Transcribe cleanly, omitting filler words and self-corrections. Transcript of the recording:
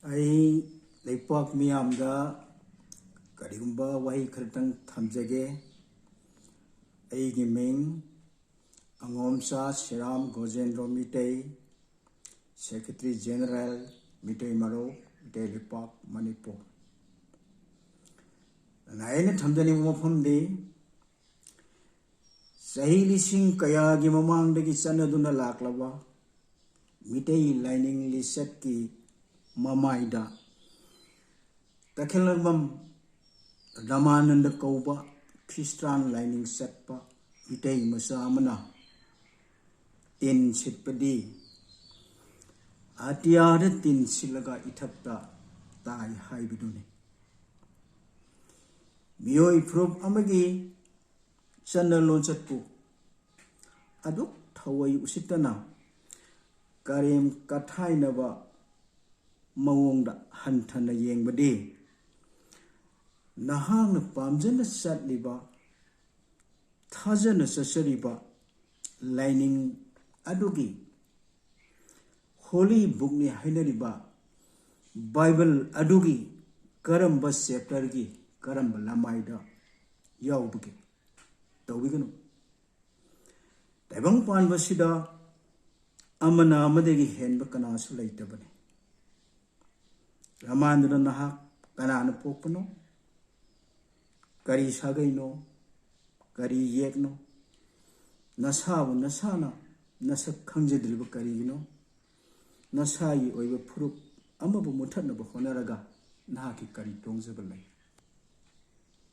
I Lepak Miamda Karigumba Wahi Kertang Tamjage I Giming Angomsa Shiram Gojendro Meetei Secretary General Meetei Maro Meetei Lepak Manipur. And I ain't Tamdani Mofamdi Sahili Sing Kaya Gimamang de Gisanaduna Laklava Meetei lining Lissetki Mamaida Takelabam Ramananda Kauba Christian lining setpa Meetei Masamana Tin Sitpadi Atiada Tin Silaga Itapta Tai Haibiduni Mio Proof Amagi Sandal Lonsatpu Aduk Tawai Usitana Karim Katainaba Mawongda Hantana Yang Badi Nahang Pamjana Satliba Tazana Sasariba Lining Adugi Holy Book ni Hinariba Bible Adugi Karamba Septargi Karamba Lamaida Yaubuki Tawigano Tabang Pan Vasida Amana Madegi Hen Bakanasu Laitabani Ramandra Nahak Kanana Popano Kari Sagaino Kari Yekno Nasav Nasana Nasak Kanjadriba Karino Nasai or your proof Amabu Mutana Honaraga Naki Kari Tongzabalai.